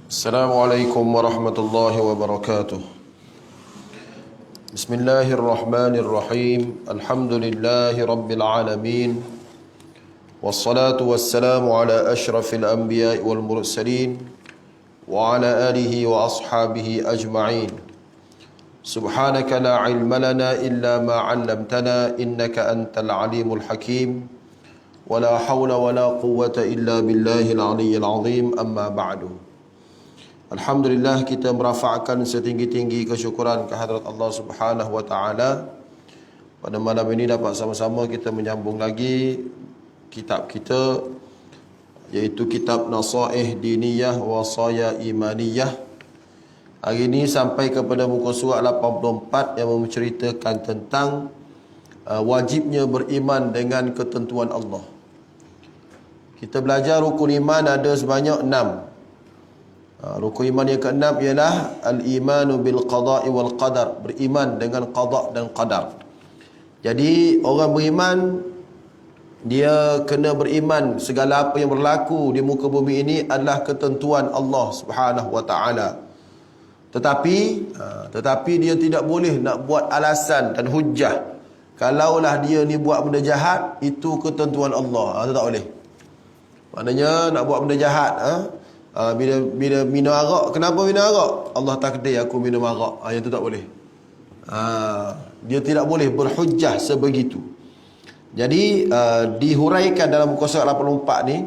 Assalamualaikum warahmatullahi wabarakatuh. Bismillahirrahmanirrahim. Alhamdulillahi rabbil alamin. Wassalatu wassalamu ala ashrafil anbiya'i wal mursalin wa ala alihi wa ashabihi ajma'in. Subhanaka la ilma lana illa ma 'allamtana innaka antal alimul hakim. Wa la hawla wa la quwwata illa billahil aliyyil azim. Amma ba'du. Alhamdulillah, kita merafakkan setinggi-tinggi kesyukuran kehadrat Allah Subhanahu wa taala. Pada malam ini dapat sama-sama kita menyambung lagi kitab kita, iaitu kitab Nasaih Diniyah Wasaya Imaniyah. Hari ini sampai kepada muka surat 84 yang menceritakan tentang wajibnya beriman dengan ketentuan Allah. Kita belajar rukun iman ada sebanyak 6. Rukun iman yang keenam ialah al-imanu bil qada'i wal qadar, beriman dengan qada' dan qadar. Jadi orang beriman, dia kena beriman segala apa yang berlaku di muka bumi ini adalah ketentuan Allah Subhanahu wa taala. Tetapi dia tidak boleh nak buat alasan dan hujah. Kalaulah dia ni buat benda jahat, itu ketentuan Allah. Itu tak boleh. Maknanya nak buat benda jahat, bila minum arak, kenapa minum arak? Allah takdir aku minum arak. Yang tu tak boleh. Dia tidak boleh berhujjah sebegitu. Jadi dihuraikan dalam muka surat 84 ni,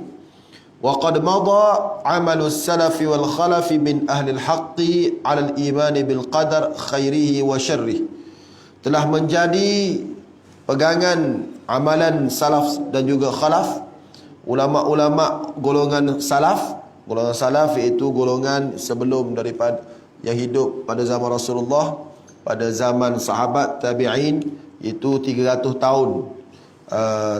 wa qad madha amalu salafi wal khalafi min ahli al-haqqi 'ala al-iman bil qadar khairihi wa syarrihi. Telah menjadi pegangan amalan salaf dan juga khalaf, ulama-ulama golongan salaf. Golongan salaf iaitu golongan sebelum daripada yang hidup pada zaman Rasulullah, pada zaman sahabat tabi'in, itu 300 tahun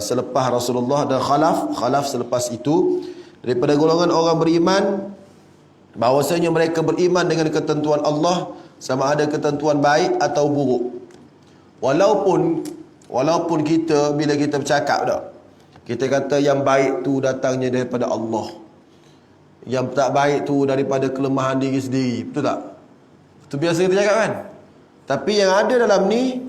selepas Rasulullah, dan khalaf selepas itu daripada golongan orang beriman bahawasanya mereka beriman dengan ketentuan Allah, sama ada ketentuan baik atau buruk. Walaupun kita bila kita bercakap dah, kita kata yang baik tu datangnya daripada Allah, yang tak baik tu daripada kelemahan diri sendiri. Betul tak? Itu biasa kita cakap kan? Tapi yang ada dalam ni,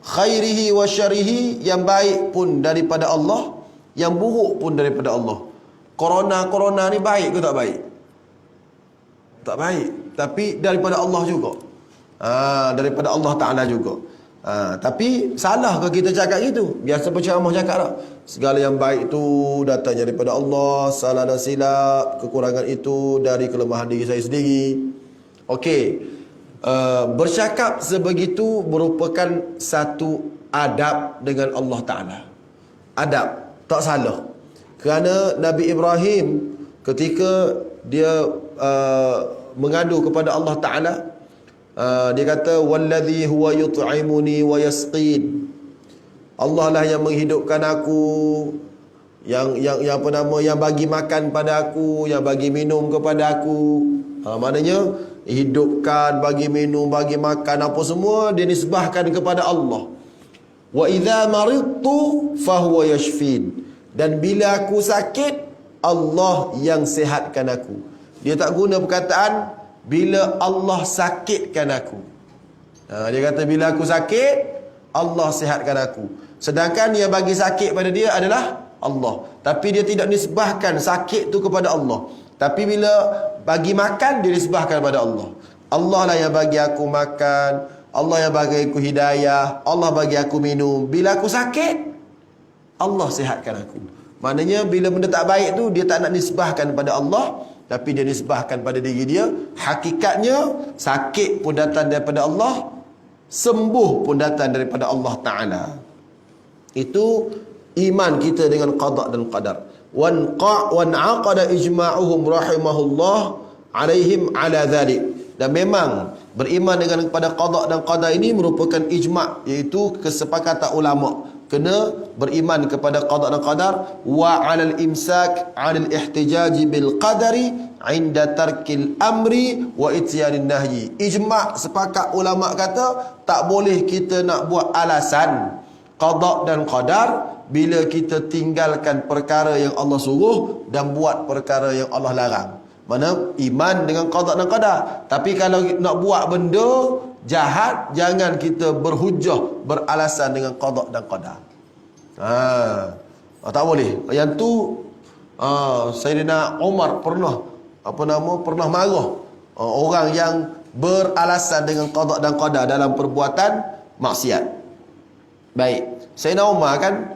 khairihi wa syarihi, yang baik pun daripada Allah, yang buruk pun daripada Allah. Corona ni baik ke tak baik? Tak baik. Tapi daripada Allah juga. Daripada Allah Ta'ala juga. Tapi salah ke kita cakap gitu? Biasa penceramah cakap tak? Segala yang baik tu datangnya daripada Allah, salah dan silap, kekurangan itu dari kelemahan diri saya sendiri. Okey, bercakap sebegitu merupakan satu adab dengan Allah Ta'ala. Adab, tak salah. Kerana Nabi Ibrahim ketika dia mengadu kepada Allah Ta'ala, dia kata wallazi huwa yut'imuni wa yasqin. Allah lah yang menghidupkan aku, yang apa nama, yang bagi makan pada aku, yang bagi minum kepada aku. Maknanya hidupkan, bagi minum, bagi makan, apa semua dia nisbahkan kepada Allah. Wa idza maridtu fahuwa yashfin. Dan bila aku sakit, Allah yang sihatkan aku. Dia tak guna perkataan bila Allah sakitkan aku. Dia kata bila aku sakit, Allah sihatkan aku. Sedangkan yang bagi sakit pada dia adalah Allah. Tapi dia tidak nisbahkan sakit tu kepada Allah. Tapi bila bagi makan, dia nisbahkan kepada Allah. Allah lah yang bagi aku makan, Allah yang bagi aku hidayah, Allah bagi aku minum. Bila aku sakit, Allah sihatkan aku. Maknanya bila benda tak baik tu, dia tak nak nisbahkan pada Allah, tapi dia nisbahkan pada diri dia. Hakikatnya sakit pun datang daripada Allah, sembuh pun datang daripada Allah Ta'ala. Itu iman kita dengan qada' dan qadar. Wan'aqada ijma'uhum rahimahullah alaihim ala dhalik. Dan memang beriman dengan kepada qada' dan qadar ini merupakan ijma', iaitu kesepakatan ulama. Kena beriman kepada qada' dan qadar. Wa 'alal imsak 'anil ihtijaj bil qadari 'inda tarkil amri wa ityanin nahyi. Ijma', sepakat ulama kata tak boleh kita nak buat alasan qada' dan qadar bila kita tinggalkan perkara yang Allah suruh dan buat perkara yang Allah larang. Mana iman dengan qada dan qadar. Tapi kalau nak buat benda jahat, jangan kita berhujah, beralasan dengan qada dan qadar. Tak boleh. Yang tu Sayyidina Umar pernah marah orang yang beralasan dengan qada dan qadar dalam perbuatan maksiat. Baik, Sayyidina Umar kan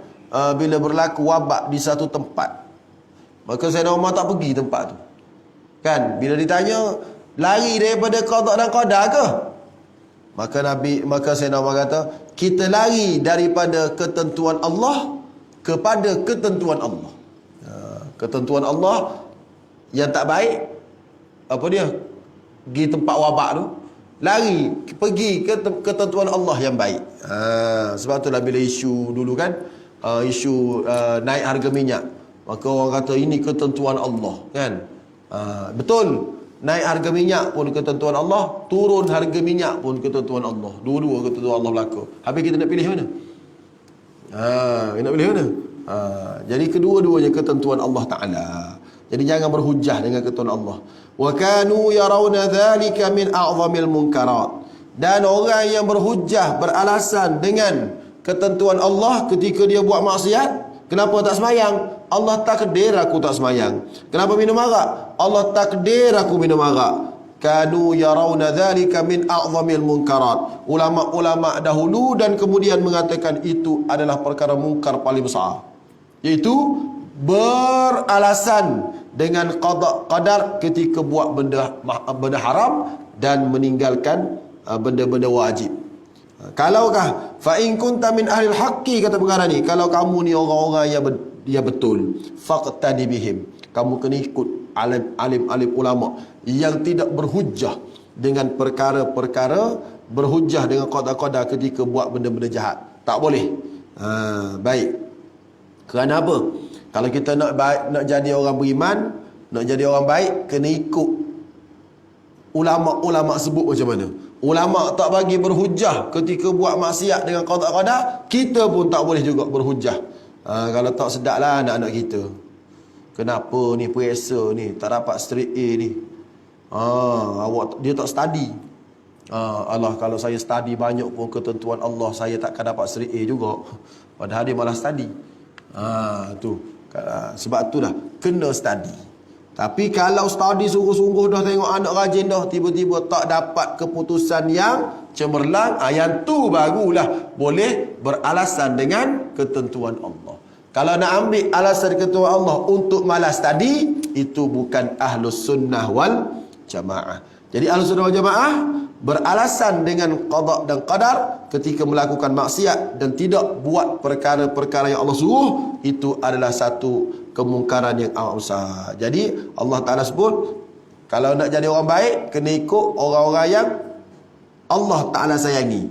bila berlaku wabak di satu tempat, maka Sayyidina Umar tak pergi tempat tu. Kan, bila ditanya, lari daripada qada dan qadar ke? Maka Sayyidina Umar kata, kita lari daripada ketentuan Allah kepada ketentuan Allah. Ketentuan Allah yang tak baik, apa dia? Pergi tempat wabak tu, lari pergi ke ketentuan Allah yang baik. Sebab itulah bila isu dulu kan, isu naik harga minyak, maka orang kata ini ketentuan Allah kan. Betul, naik harga minyak pun ketentuan Allah, turun harga minyak pun ketentuan Allah. Dua-dua ketentuan Allah berlaku. Habis kita nak pilih mana? Kita nak pilih mana? Jadi kedua-duanya ketentuan Allah Ta'ala. Jadi jangan berhujah dengan ketentuan Allah. Wa kanu yarawna dhalika min a'zamil munkarat. Dan orang yang berhujah, beralasan dengan ketentuan Allah ketika dia buat maksiat, kenapa tak semayang? Allah takdir aku tak semayang. Kenapa minum arak? Allah takdir aku minum arak. Kanu yarawna dhalika min a'zamil munkarat. Ulama-ulama dahulu dan kemudian mengatakan itu adalah perkara mungkar paling besar, iaitu beralasan dengan qada qadar ketika buat benda haram dan meninggalkan benda-benda wajib. Kalaukah fa in kunta min ahli al-haqqi, kata perkara ni, kalau kamu ni orang-orang yang betul, faqtadi bihim, kamu kena ikut alim-alim ulama yang tidak berhujah dengan perkara-perkara, berhujah dengan qada-qadar ketika buat benda-benda jahat. Tak boleh. Baik. Kerana apa? Kalau kita nak jadi orang beriman, nak jadi orang baik, kena ikut ulama-ulama sebut macam mana. Ulama tak bagi berhujah ketika buat maksiat dengan qada-qadar, kita pun tak boleh juga berhujah. Kalau tak sedap lah anak-anak kita. Kenapa ni periksa ni tak dapat straight A ni? Dia tak study. Allah, kalau saya study banyak pun ketentuan Allah, saya takkan dapat straight A juga. Padahal dia malah study. Tu. Sebab tu dah kena study. Tapi kalau study sungguh-sungguh dah, tengok anak rajin dah, tiba-tiba tak dapat keputusan yang cemerlang, yang tu barulah boleh beralasan dengan ketentuan Allah. Kalau nak ambil alasan ketentuan Allah untuk malas study, itu bukan ahlus sunnah wal jamaah. Jadi ahlus sunnah wal jamaah beralasan dengan qada dan qadar ketika melakukan maksiat dan tidak buat perkara-perkara yang Allah suruh, itu adalah satu kemungkaran yang amat besar. Jadi Allah Ta'ala sebut, kalau nak jadi orang baik, kena ikut orang-orang yang Allah Ta'ala sayangi.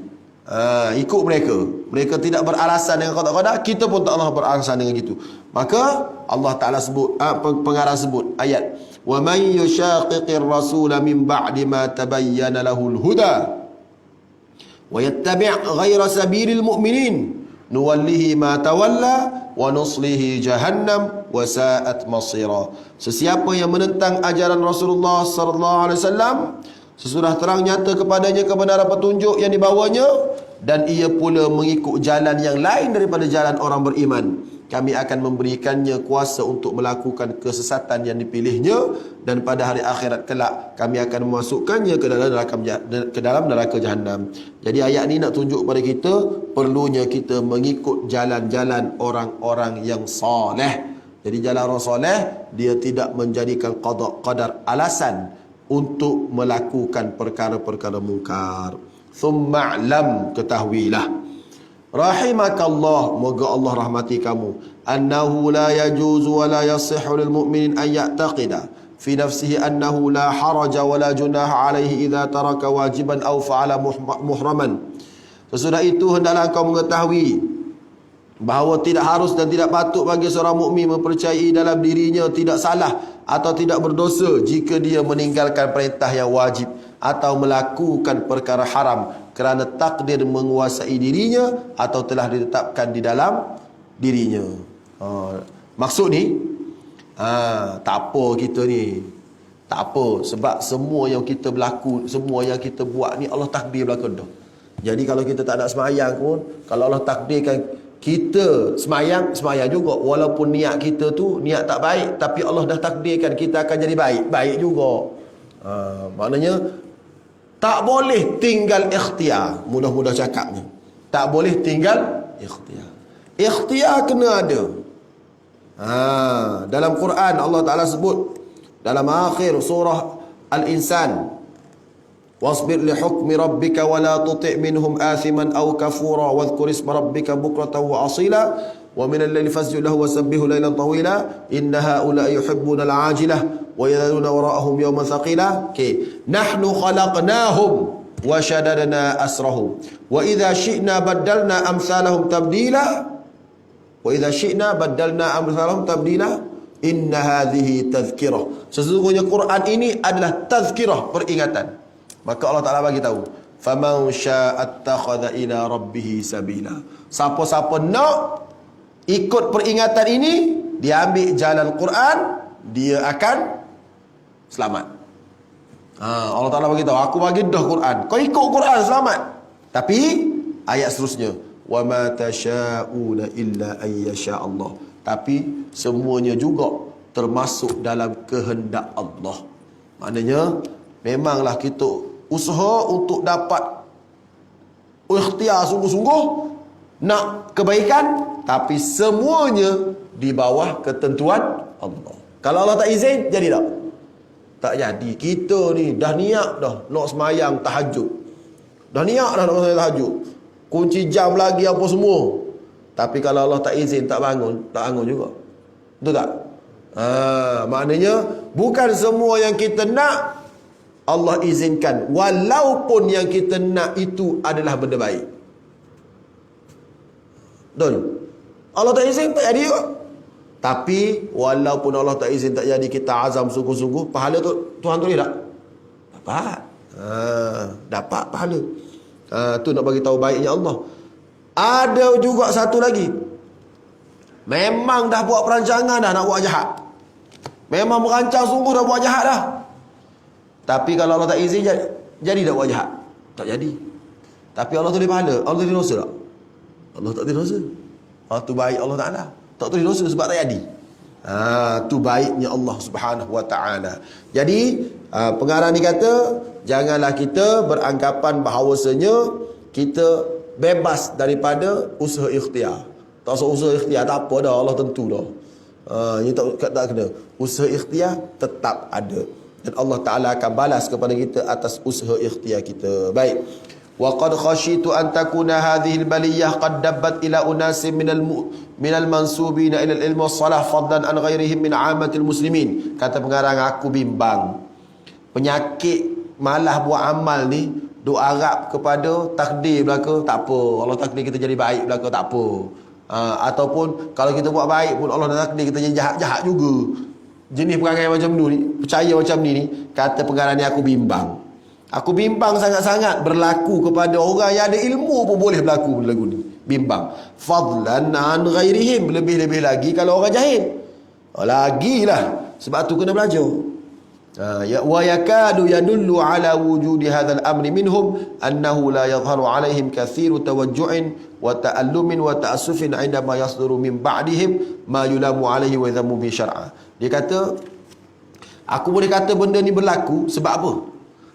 Ikut mereka. Mereka tidak beralasan dengan qada-qadar, kita pun tak Allah beralasan dengan gitu. Maka Allah Ta'ala sebut, pengarang sebut ayat, wa man yushaqiqir rasula min ba'di ma tabayyana lahul huda wa yattabi' ghayra sabilil mu'minin nuwallihi ma tawalla wa nuslihi jahannam wa sa'at masira. Sesiapa yang menentang ajaran Rasulullah sallallahu alaihi wasallam sesudah terang nyata kepadanya kebenaran petunjuk yang dibawanya, dan ia pula mengikut jalan yang lain daripada jalan orang beriman, kami akan memberikannya kuasa untuk melakukan kesesatan yang dipilihnya, dan pada hari akhirat kelak kami akan memasukkannya ke dalam neraka jahanam. Jadi ayat ni nak tunjuk kepada kita perlunya kita mengikut jalan-jalan orang-orang yang soleh. Jadi jalan orang soleh, dia tidak menjadikan qada qadar alasan untuk melakukan perkara-perkara mungkar. Thumma lam, ketahuilah, rahimakallah, moga Allah rahmati kamu, annahu la yajuzu wa la yasihhu lil mu'minin an ya'taqida fi nafsihi annahu la haraja wa la junaha alaihi idza taraka wajiban aw fa'ala muhraman. Sesudah itu hendaklah kau mengetahui bahawa tidak harus dan tidak patut bagi seorang mukmin mempercayai dalam dirinya tidak salah atau tidak berdosa jika dia meninggalkan perintah yang wajib atau melakukan perkara haram kerana takdir menguasai dirinya atau telah ditetapkan di dalam dirinya. Maksud ni, tak apa kita ni Tak apa, sebab semua yang kita berlaku, semua yang kita buat ni Allah takdir berlaku dah. Jadi kalau kita tak nak semayang pun, kalau Allah takdirkan kita semayang juga. Walaupun niat kita tu niat tak baik, tapi Allah dah takdirkan kita akan jadi baik juga. Maknanya tak boleh tinggal ikhtiar. Mudah-mudah cakapnya, tak boleh tinggal ikhtiar. Ikhtiar kena ada. Dalam Quran Allah Ta'ala sebut dalam akhir surah Al-Insan, wasbir li hukmi rabbika wa la tuti' minhum athiman aw kafura wadhkur isma rabbika bukratan wa asila wa min al-layli fasjud lahu wasabbihu laylan tawila inna haula'i yuhibbuna al-ajilah wa yadhuruna wara'ahum yawman thaqila. Nahnu khalaqnahum wa shadadna asrahum wa idha syi'na baddalna amsalahum tabdila wa idha syi'na baddalna amsalahum tabdila inna hadhihi tazkirah. Sesungguhnya Quran ini adalah tazkirah, peringatan. Maka Allah Ta'ala bagi tahu, faman sya'attakhadha ila rabbih sabila. Siapa-siapa nak ikut peringatan ini, dia ambil jalan Quran, dia akan selamat. Allah Ta'ala bagi tahu, aku bagi dah Quran, kau ikut Quran selamat. Tapi ayat seterusnya, wa ma tasha'una illa ayyasha Allah. Tapi semuanya juga termasuk dalam kehendak Allah. Maknanya memanglah kita usaha untuk dapat ikhtiar sungguh-sungguh nak kebaikan, tapi semuanya di bawah ketentuan Allah. Kalau Allah tak izin, jadi tak? Tak jadi. Kita ni dah niat dah nak semayang tahajud, dah niat dah nak semayang tahajud, kunci jam lagi apa semua, tapi kalau Allah tak izin, tak bangun juga. Betul tak? Maknanya bukan semua yang kita nak Allah izinkan, walaupun yang kita nak itu adalah benda baik. Betul? Allah tak izin, tak jadi juga. Tapi walaupun Allah tak izin, tak jadi, kita azam sungguh-sungguh, pahala tu Tuhan tulis tak? Dapat. Dapat pahala. Tu nak bagi tahu baiknya Allah. Ada juga satu lagi, memang dah buat perancangan dah nak buat jahat, memang merancang sungguh dah buat jahat dah, tapi kalau Allah tak izin, jadi tak buat jahat? Tak jadi. Tapi Allah tulis pahala, Allah tulis dosa tak? Allah tak tulis dosa. Tu baik Allah Ta'ala, tak tulis dosa sebab tak jadi. Tu baiknya Allah Subhanahu Wa Ta'ala. Jadi pengarang ni kata, janganlah kita beranggapan bahawasanya kita bebas daripada usaha ikhtiar. Tak usah usaha ikhtiar, tak apa dah, Allah tentu dah. Ini tak kena. Usaha ikhtiar tetap ada, dan Allah Ta'ala akan balas kepada kita atas usaha ikhtiar kita. Baik. Wa qad khashitu an takuna hadhihi al-baliyah qad dabbat ila unasin minal mansubina ila al-ilm was-salah fadlan an ghairihim min 'ammatil muslimin. Kata pengarang, aku bimbang penyakit malah buat amal ni, duk harap kepada takdir belaka, tak apa, Allah takdir kita jadi baik belaka, tak apa. Ataupun kalau kita buat baik pun Allah dah takdir kita jadi jahat-jahat juga. Jenis perangai macam ni, percaya macam ni, kata pengarang ni, aku bimbang. Aku bimbang sangat-sangat berlaku kepada orang yang ada ilmu pun boleh berlaku lagu ni. Bimbang. Fadlan an ghairihim, lebih-lebih lagi kalau orang jahil. Lagilah, sebab tu kena belajar. Wa yakadu yadullu ala wujudi hadzal amri minhum annahu la yadhharu alaihim kathiru tawajju'in wa ta'allumin wa ta'assufin 'indama yasduru min ba'dihim ma yulamu alaihi wa yadhammu bi syar'a. Dia kata, aku boleh kata benda ni berlaku sebab apa?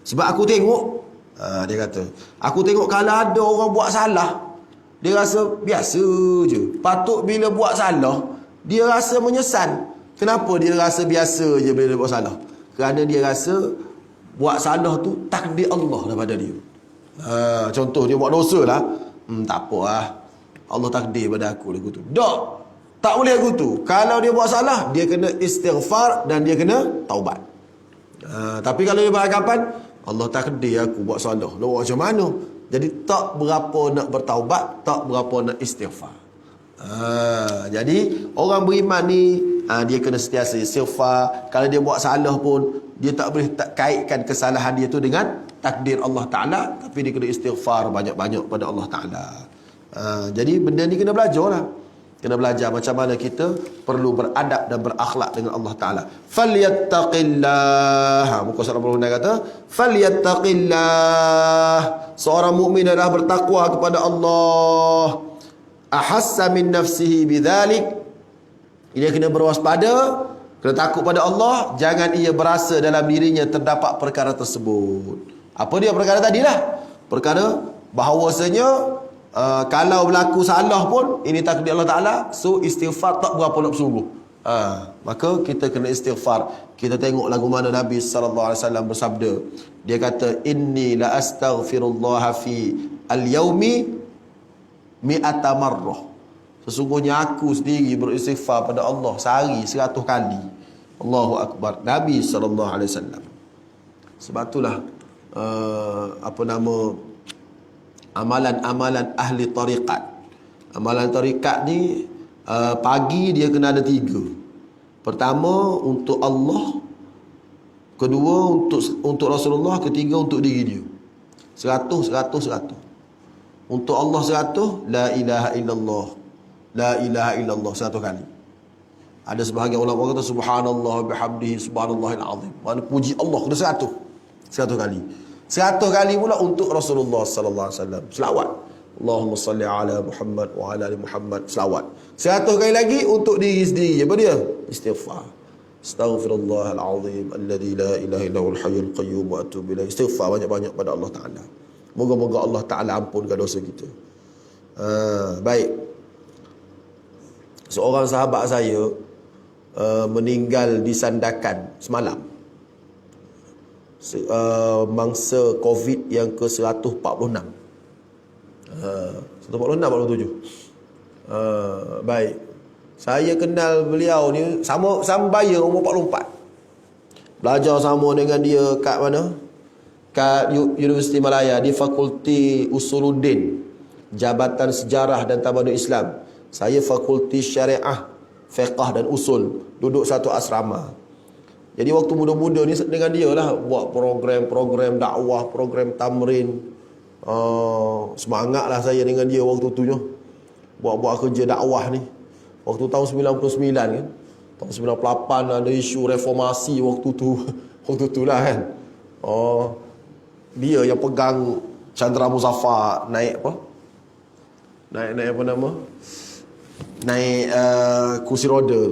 Sebab aku tengok, dia kata, aku tengok kalau ada orang buat salah, dia rasa biasa je. Patut bila buat salah, dia rasa menyesal. Kenapa dia rasa biasa je bila dia buat salah? Kerana dia rasa buat salah tu takdir Allah daripada dia. Contoh dia buat dosa lah, tak apa lah, Allah takdir pada aku lagu tu. Tak boleh lagu tu. Kalau dia buat salah, dia kena istighfar dan dia kena taubat. Tapi kalau dia beranggapan Allah takdir aku buat salah, nak buat macam mana? Jadi tak berapa nak bertaubat, tak berapa nak istighfar. Jadi orang beriman ni, dia kena sentiasa istighfar. Kalau dia buat salah pun, dia tak boleh kaitkan kesalahan dia tu dengan takdir Allah Ta'ala, tapi dia kena istighfar banyak-banyak pada Allah Ta'ala. Jadi benda ni kena belajar lah. Kena belajar macam mana kita perlu beradab dan berakhlak dengan Allah Ta'ala. Falyattaqillah. Muka surat Al-Quran kata, falyattaqillah. Seorang mukmin adalah bertakwa kepada Allah. Ahassa min nafsihi bidzalik. Dia kena berwaspada, kena takut pada Allah. Jangan ia berasa dalam dirinya terdapat perkara tersebut. Apa dia perkara tadilah? Perkara bahawasanya kalau berlaku salah pun ini takdir Allah Ta'ala, so istighfar tak berapa nak bersungguh. Maka kita kena istighfar. Kita tengok lagu mana Nabi SAW bersabda. Dia kata, inni la astaghfirullah fi al-yawmi mi'ata marrah. Sesungguhnya aku sendiri beristighfar pada Allah sehari 100 kali. Allahu Akbar. Nabi SAW. Sebab itulah amalan-amalan ahli tariqat. Amalan tariqat ni pagi dia kena ada 3. Pertama untuk Allah, kedua untuk Rasulullah, ketiga untuk diri dia. 100. Untuk Allah 100, la ilaha illallah. La ilaha illallah 100 kali. Ada sebahagian ulama kata subhanallah bihamdihi subhanallahil azim. Mana puji Allah kena 100 kali. 100 kali pula untuk Rasulullah sallallahu alaihi wasallam. Selawat. Allahumma salli ala Muhammad wa ala ali Muhammad. Selawat. 100 kali lagi untuk diri sendiri. Apa dia? Istighfar. Astaghfirullahal azim alladzi la ilaha illallahul hayyul qayyum wa atubu ilaih. Istighfar banyak-banyak pada Allah Taala. Moga-moga Allah Taala ampunkan dosa kita. Baik. Seorang sahabat saya meninggal di Sandakan semalam. Mangsa COVID yang ke-146. 146 47. Baik. Saya kenal beliau ni sama baya umur 44. Belajar sama dengan dia kat mana? Kat Universiti Malaya di Fakulti Usuluddin, Jabatan Sejarah dan Tamadun Islam. Saya Fakulti Syariah, Fiqh dan Usul, duduk satu asrama. Jadi waktu muda-muda ni dengan dia lah buat program dakwah, program tamrin. Semangatlah saya dengan dia waktu tu je. Buat kerja dakwah ni. Waktu tahun 99 kan. Tahun 98 ada isu reformasi waktu tu. Waktu tu lah kan. Dia yang pegang Chandra Muzaffar naik apa? Naik apa nama? Naik kursi roda.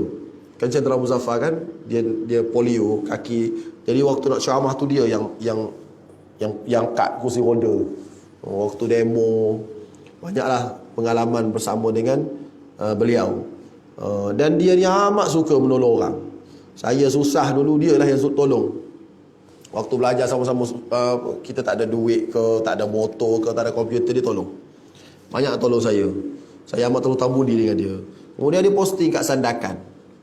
Kan Chandra Muzaffar kan dia polio kaki. Jadi waktu nak ceramah tu dia yang kat kursi roda. Waktu demo banyaklah pengalaman bersama dengan beliau. Dan dia ni amat suka menolong orang. Saya susah dulu, dia lah yang tolong. Waktu belajar sama-sama, kita tak ada duit ke, tak ada motor ke, tak ada komputer, dia tolong. Banyak tolong saya. Saya amat terhutang budi dengan dia. Kemudian dia posting kat Sandakan.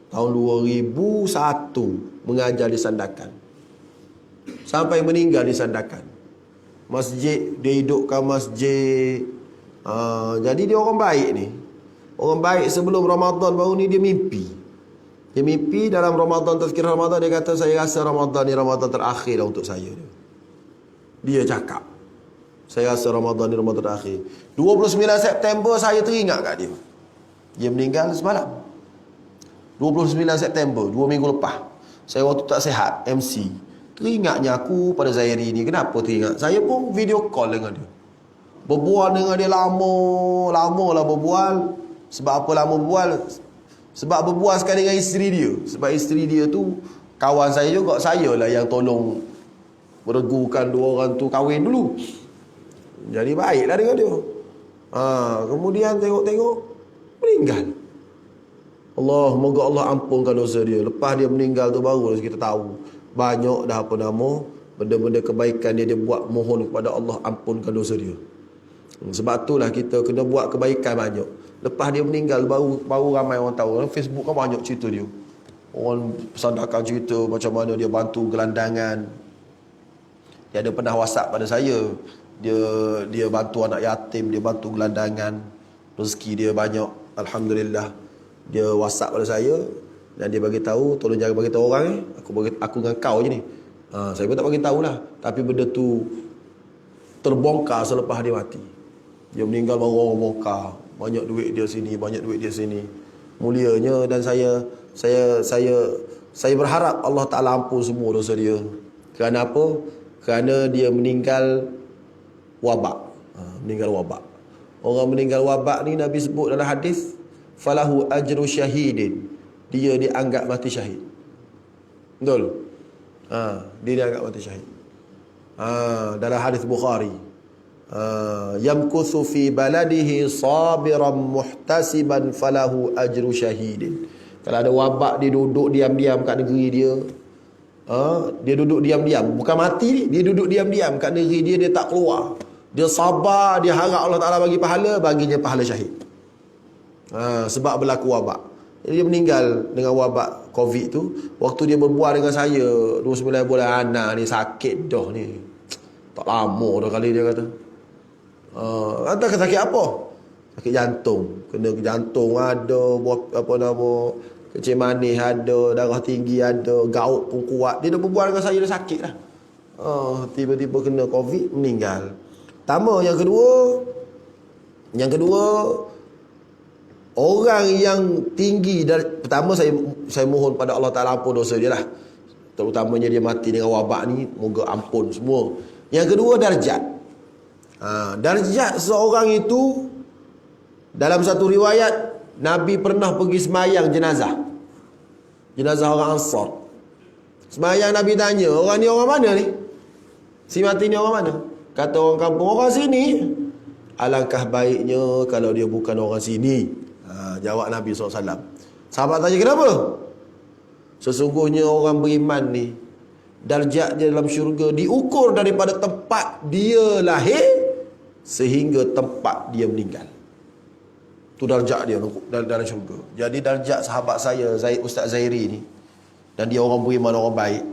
Tahun 2001 mengajar di Sandakan. Sampai meninggal di Sandakan. Masjid, dia hidupkan masjid. Jadi dia orang baik ni. Orang baik sebelum Ramadan baru ni dia mimpi. Dia mimpi dalam Ramadan, tazkirah Ramadan, dia kata saya rasa Ramadan ni Ramadan terakhir lah untuk saya. Dia cakap, saya rasa Ramadan ni Ramadan terakhir. 29 September saya teringat kat dia. Dia meninggal semalam. 29 September, 2 minggu lepas. Saya waktu tak sihat, MC. Teringatnya aku pada Zairi ni. Kenapa teringat? Saya pun video call dengan dia. Berbual dengan dia lama lah berbual. Sebab apa lama berbual? Sebab berbual sekali dengan isteri dia. Sebab isteri dia tu kawan saya juga. Saya lah yang tolong meregukan dua orang tu kahwin dulu. Jadi baiklah dengan dia. Kemudian tengok-tengok meninggal. Moga Allah ampunkan dosa dia. Lepas dia meninggal tu baru kita tahu banyak dah benda-benda kebaikan dia buat. Mohon kepada Allah ampunkan dosa dia. Sebab itulah kita kena buat kebaikan banyak. Lepas dia meninggal baru ramai orang tahu. Dalam Facebook kan banyak cerita dia. Orang Sandakan cerita macam mana dia bantu gelandangan. Dia ada pernah WhatsApp pada saya. Dia bantu anak yatim, dia bantu gelandangan. Rezeki dia banyak, alhamdulillah. Dia WhatsApp pada saya dan dia bagi tahu, tolong jangan bagi tahu orang aku dengan kau je ni. Saya pun tak bagi tahulah, tapi benda tu terbongkar selepas dia mati. Dia meninggal baru orang bongkar. banyak duit dia sini, banyak duit dia sini. Mulianya, dan saya berharap Allah Ta'ala ampun semua dosa dia. Kerana apa? Kerana dia meninggal wabak. Meninggal wabak. Orang meninggal wabak ni Nabi sebut dalam hadis, falahu ajru syahidin. Dia dianggap mati syahid. Betul? Dia dianggap mati syahid. Dalam hadis Bukhari, yamkuthu fi baladihi sabiran muhtasiban falahu ajru syahidin. Kalau ada wabak, dia duduk diam-diam kat negeri dia. Dia duduk diam-diam, bukan mati ni, dia duduk diam-diam kat negeri dia, dia tak keluar. Dia sabar, dia harap Allah Ta'ala bagi pahala, baginya pahala syahid. Sebab berlaku wabak. Jadi dia meninggal dengan wabak Covid tu. Waktu dia berbual dengan saya 29 bulan, anak ni sakit dah ni, tak lama dah kali, dia kata. Entah sakit apa? Sakit jantung. Kena ke jantung ada, apa nama, kencing manis ada, darah tinggi ada, gaut pun kuat. Dia dah berbual dengan saya, dah sakit dah. Tiba-tiba kena Covid, meninggal. Pertama. Yang kedua, orang yang tinggi dari, pertama saya mohon pada Allah Ta'ala ampun dosa dia lah. Terutamanya dia mati dengan wabak ni, moga ampun semua. Yang kedua, darjat. Darjat seorang itu, dalam satu riwayat, Nabi pernah pergi semayang jenazah orang Ansar. Semayang, Nabi tanya, orang ni orang mana ni? Si mati ni orang mana? Kata orang kampung, orang sini. Alangkah baiknya kalau dia bukan orang sini. Jawab Nabi SAW. Sahabat tanya, kenapa? Sesungguhnya orang beriman ni, darjat dia dalam syurga diukur daripada tempat dia lahir sehingga tempat dia meninggal. Tu darjat dia dalam syurga. Jadi darjat sahabat saya, Ustaz Zairi ni, dan dia orang beriman, orang baik,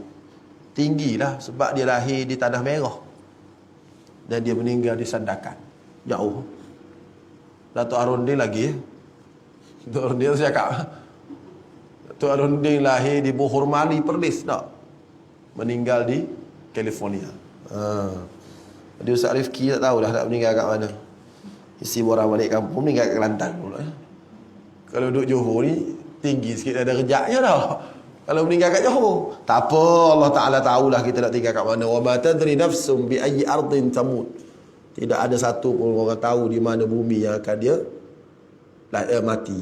tinggilah sebab dia lahir di tanah merah dan dia meninggal di Sandakan. Jauh. Datuk Arundin lagi. Datuk Arundin saya cakap. Datuk Arundin lahir di Bohor Mali, Perlis tak? Meninggal di California. Jadi Ustaz Rifki tak tahu dah nak meninggal kat mana. Isi orang balik kampung, meninggal kat Kelantan pula. Kalau duduk Johor ni tinggi sikit, ada rejaknya dah. Kalau meninggal kat Johor, tak apa, Allah Ta'ala tahulah kita nak tinggal kat mana. Wa ma tadri nafsum bi ayyi ardin tamut. Tidak ada satu pun orang tahu di mana bumi yang akan dia mati.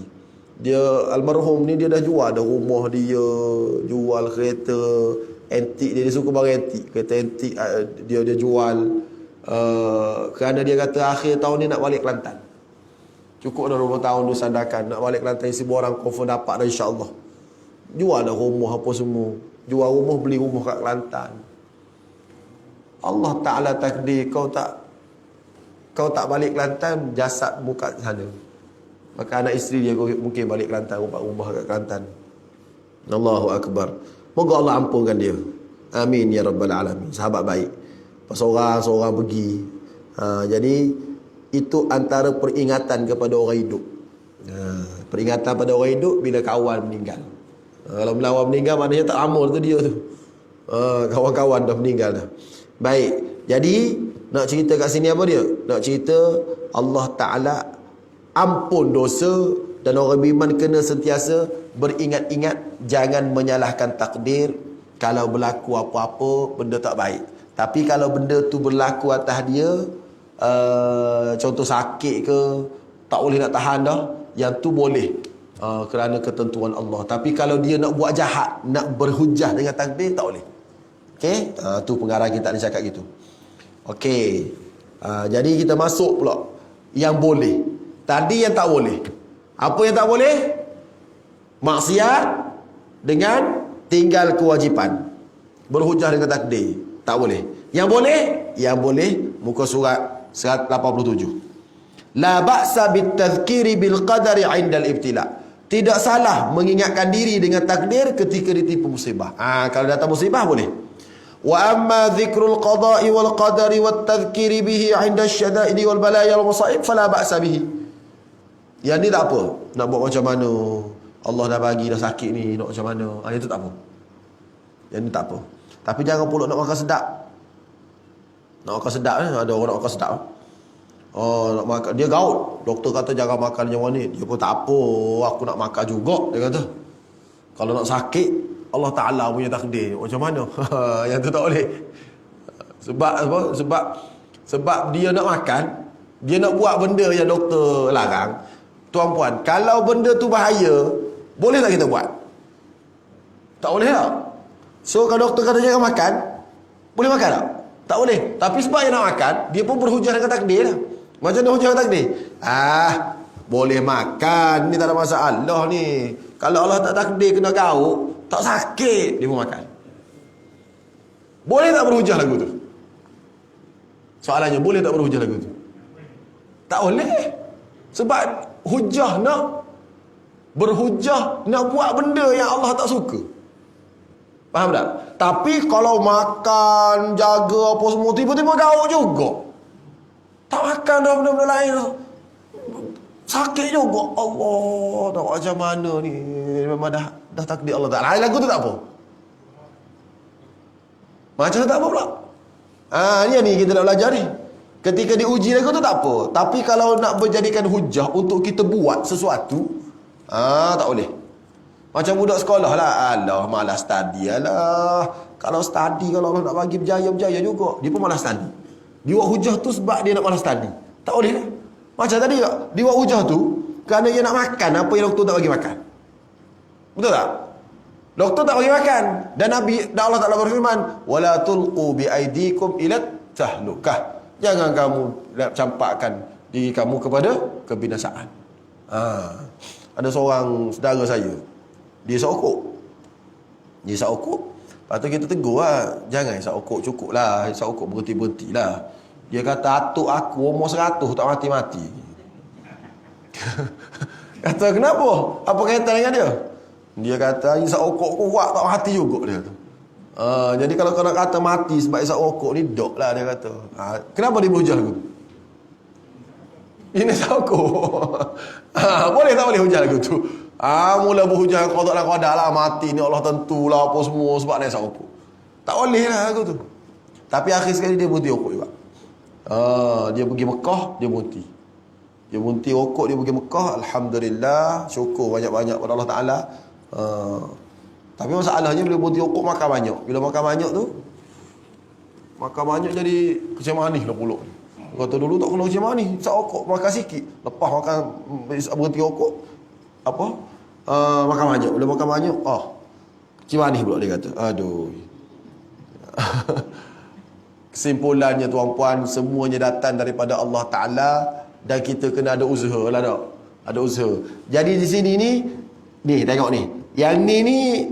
Dia almarhum ni, dia dah jual dah rumah dia, jual kereta antik dia suka barang antik, kereta antik dia jual. Kerana dia kata akhir tahun ni nak balik Kelantan. Cukup dah 20 tahun tu Sandakan, nak balik Kelantan, isi orang confirm dapat dah, insya-Allah. Jual dah rumah apa semua. Jual rumah, beli rumah kat Kelantan. Allah Ta'ala takdir kau tak balik Kelantan, jasad buka sana. Maka anak isteri dia mungkin balik Kelantan, rumah kat Kelantan. Allahu Akbar. Moga Allah ampunkan dia. Amin ya rabbal alamin. Sahabat baik. Seorang-seorang pergi. Jadi itu antara peringatan kepada orang hidup. Peringatan pada orang hidup bila kawan meninggal. Kalau melawan meninggal, maknanya tak lama tu dia tu. Kawan-kawan dah meninggal dah. Baik. Jadi nak cerita kat sini apa dia? Nak cerita Allah Ta'ala ampun dosa, dan orang beriman kena sentiasa beringat-ingat jangan menyalahkan takdir kalau berlaku apa-apa benda tak baik. Tapi kalau benda tu berlaku atas dia, contoh sakit ke, tak boleh nak tahan dah, yang tu boleh kerana ketentuan Allah. Tapi kalau dia nak buat jahat, nak berhujah dengan takdir, tak boleh. Okey, tu pengarang kita ni cakap gitu. Okey, jadi kita masuk pula yang boleh. Tadi yang tak boleh. Apa yang tak boleh? Maksiat dengan tinggal kewajipan, berhujah dengan takdir, tak boleh. Yang boleh? Yang boleh muka surat 187. La ba'sa bitadhkiri bil qadari 'indal ibtila. Tidak salah mengingatkan diri dengan takdir ketika ditipu musibah. Kalau datang musibah boleh. Wa amma dhikrul qada'i wal qadari wat tadhkiri bihi 'inda asy-syada'idi wal balaya wal musa'ib fala ba'sa bihi. Yang ni tak apa. Nak buat macam mana? Allah dah bagi dah sakit ni, nak macam mana? Itu tak apa. Yang ni tak apa. Tapi jangan pula nak makan sedap. Nak makan sedap ada orang nak makan sedap. Oh, nak makan. Dia gaut. Doktor kata jangan makan yang ni. Dia pun tak apa. Aku nak makan juga. Dia kata. Kalau nak sakit, Allah Ta'ala punya takdir. Macam mana? Yang tu tak boleh. Sebab apa? Sebab dia nak makan. Dia nak buat benda yang doktor larang. Tuan-puan, kalau benda tu bahaya, boleh tak kita buat? Tak boleh tak? So, kalau doktor kata jangan makan, boleh makan tak? Tak boleh. Tapi sebab dia nak makan, dia pun berhujah dengan takdir lah. Macam mana hujah dengan takdir? Boleh makan. Ni tak ada masalah ni. Kalau Allah tak takdir kena gauk, tak sakit, dia pun makan. Boleh tak berhujah lagu tu? Soalannya, boleh tak berhujah lagu tu? Tak boleh. Sebab hujah nak berhujah, nak buat benda yang Allah tak suka. Faham tak? Tapi kalau makan, jaga apa semua, tiba-tiba gauk juga. Tak makan dah benda-benda lain. Sakit juga. Allah, tak macam mana ni. Memang dah takdir Allah Ta'ala. Lagu tu tak apa. Macam tu tak apa pula. Ni kita nak belajar ni. Ketika diuji lagu tu tak apa. Tapi kalau nak berjadikan hujah untuk kita buat sesuatu, tak boleh. Macam budak sekolah lah. Alah, malas study. Alah, kalau study, kalau Allah nak bagi berjaya juga. Dia pun malas study. Dia buat hujah tu sebab dia nak malas study. Tak boleh lah. Macam tadi tak? Dia buat hujah tu kerana dia nak makan apa yang doktor tak bagi makan. Betul tak? Doktor tak bagi makan. Dan Allah Ta'ala berfirman, wala tulqu biaidikum ila tahlukah. Jangan kamu campakkan diri kamu kepada kebinasaan. Ada seorang saudara saya, dia isap okok. Lepas tu kita tegur lah, jangan isap okok, cukup lah. Isap okok berhenti-berhenti lah. Dia kata, atuk aku umur 100 tak mati-mati. Kata, kenapa? Apa kaitan dengan dia? Dia kata, isap okok kuat tak mati juga, dia kata. Jadi kalau kau nak kata mati sebab isap okok ni, dok lah, dia kata. Kenapa dia berhujah lagu? Ini isap okok. Boleh tak boleh hujah lagu tu? Mula berhujah qada dan qadar lah, mati ni Allah tentulah apa semua sebab nak isap okok. Tak boleh lah lagu tu. Tapi akhir sekali dia berhenti okok juga. Dia pergi Mekah, dia berhenti. Dia berhenti rokok, dia pergi Mekah. Alhamdulillah, syukur banyak-banyak pada Allah Ta'ala. Tapi masalahnya bila berhenti rokok makan banyak. Bila makan banyak tu, makan banyak jadi kecil manis lah pula. Kata dulu tak kena kecil manis, isap rokok, makan sikit. Lepas makan, berhenti rokok, makan banyak. Bila makan banyak, kecil manis pula dia kata. Aduh. Kesimpulannya tuan-puan, semuanya datang daripada Allah Ta'ala. Dan kita kena ada usaha lah tak? Ada usaha. Jadi di sini ni tengok ni. Yang ni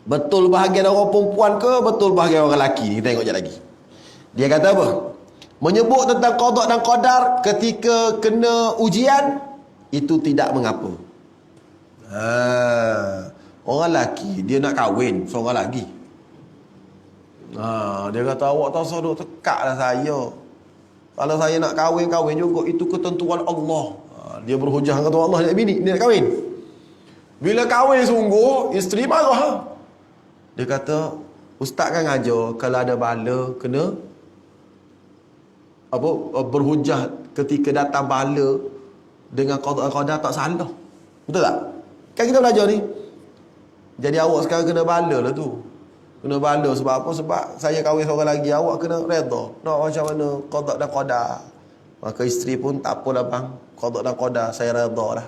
betul bahagian orang perempuan ke betul bahagian orang lelaki? Kita tengok je lagi. Dia kata apa? Menyebut tentang qada dan qadar ketika kena ujian, itu tidak mengapa. Orang lelaki dia nak kahwin seorang lagi. Dia kata, awak tak usah duk tekak lah saya. Kalau saya nak kahwin juga, itu ketentuan Allah. Dia berhujah kata Allah nak bini, dia nak kahwin. Bila kahwin sungguh, isteri marah. Dia kata, ustaz kan ajar kalau ada bala kena berhujah ketika datang bala dengan qada tak salah. Betul tak? Kan kita belajar ni. Jadi awak sekarang kena bala lah tu. Kena bala sebab apa? Sebab saya kahwin seorang lagi, awak kena redha. Nak macam mana? Qada dan qadar. Maka isteri pun tak apalah bang, qada dan qadar saya redha lah.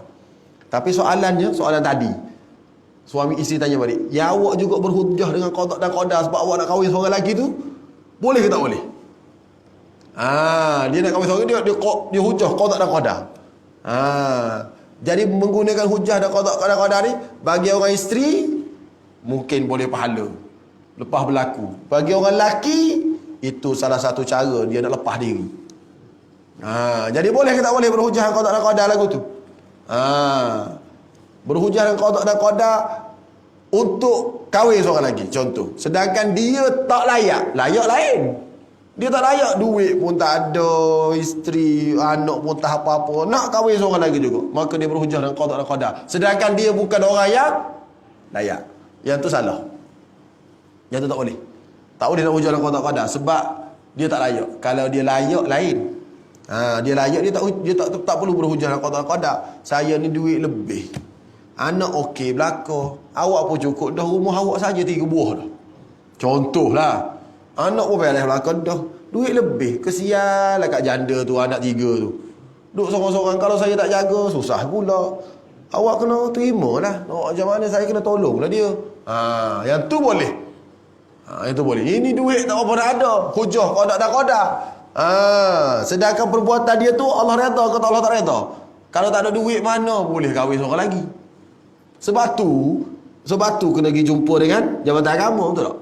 Tapi soalan tadi, suami isteri tanya balik, ya awak juga berhujah dengan qada dan qadar sebab awak nak kahwin seorang lagi tu, boleh ke tak boleh? Dia nak kahwin seorang dia hujah qada dan qadar. Jadi menggunakan hujah dan qada ni bagi orang isteri mungkin boleh pahala lepas berlaku. Bagi orang lelaki, itu salah satu cara dia nak lepas diri. Jadi boleh ke tak boleh berhujah dengan qada dan qadar lagu tu? Berhujah dengan qada dan qadar untuk kahwin seorang lagi, contoh. Sedangkan dia tak layak lain. Dia tak layak, duit pun tak ada, isteri, anak pun tak apa-apa, nak kahwin seorang lagi juga. Maka dia berhujah dengan qada dan qadar. Sedangkan dia bukan orang yang layak. Yang tu salah. Yang tu tak boleh. Tak boleh nak hujah dengan qada qadar sebab dia tak layak. Kalau dia layak lain. Dia layak, dia tak perlu berhujah nak qada. Saya ni duit lebih. Anak okey belaka. Awak pun cukup dah, rumah awak saja 3 buah dah. Contohlah. Anak pun beres belaka dah. Duit lebih. Kesianlah kat janda tu, anak 3 tu. Duduk sorang-sorang, kalau saya tak jaga, susah pula. Awak kena terima lah. Macam mana saya kena tolong lah dia. Yang tu boleh. Yang tu boleh. Ini duit tak apa nak ada. Hujah qada. Sedangkan perbuatan dia tu Allah redha ke Allah tak redha. Kalau tak ada duit mana boleh kahwin seorang lagi. Sebab tu kena pergi jumpa dengan jabatan agama, betul tak?